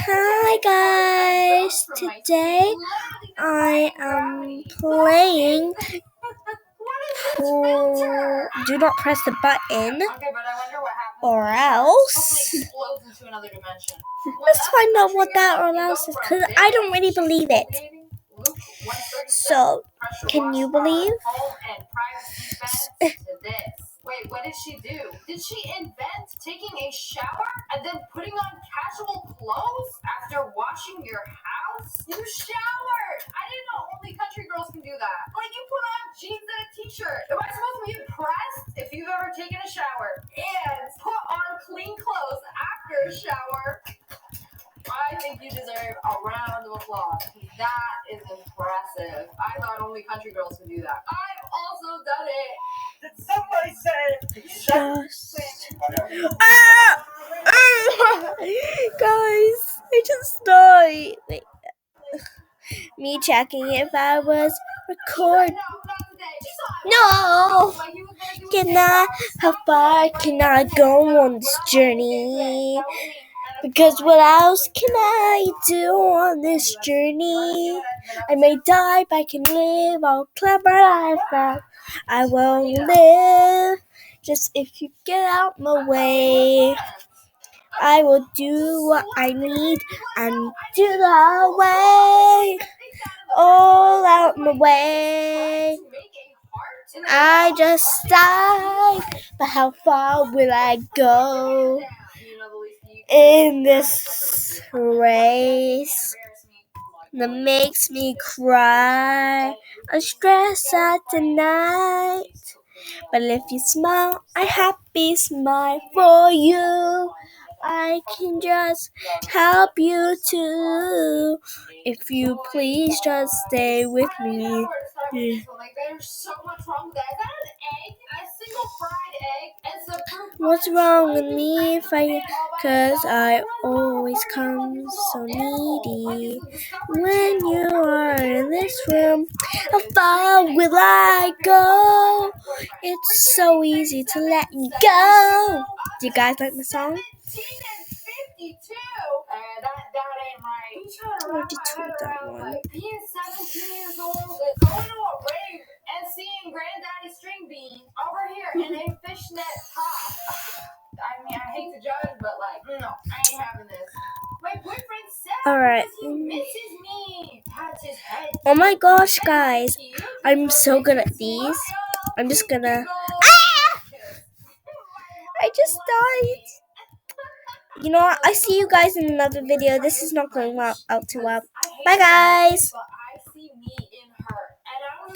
Hi guys, today I am playing do not press the button or else. Let's find out what that or else is, because I don't really believe it. So, can you believe? Wait, what did she do? Did she invent taking a shower and then putting on casual clothes after washing your house? You showered! I didn't know only country girls can do that. Like, you put on jeans and a t-shirt. Am I supposed to be impressed if you've ever taken a shower and put on clean clothes after a shower? I think you deserve a round of applause. That is impressive. I thought only country girls could do that. I've also done it. Did somebody say Guys, I just died. Wait. Me checking if I was recording. No! How far can I go on this journey? Because what else can I do on this journey? I may die, but I can live. I'll clever life that I will live. Just if you get out my way, I will do what I need and do the way. All out my way. I just died, but how far will I go in this race that makes me cry? I stress at the night, but if you smile, I happy smile for you. I can just help you too. If you please just stay with me. There's so much wrong with that. Is that an egg? A single fried egg and some fruit. What's wrong with me? Cause I always come so needy. When you are in this room, how far will I go? It's so easy to let you go. Do you guys like my song? 17 and 52. That ain't right. I already told that one. Being 17 years old and going to a rave and seeing Granddaddy String Bean over here in a fishnet top. I mean, I hate to judge, but no, I ain't having this. My boyfriend said Alright. he misses me. Pats his head. Oh my gosh, guys. I'm so good at these. I'm just gonna... I just died. You know what? I see you guys in another video. This is not going out too well. Bye, guys.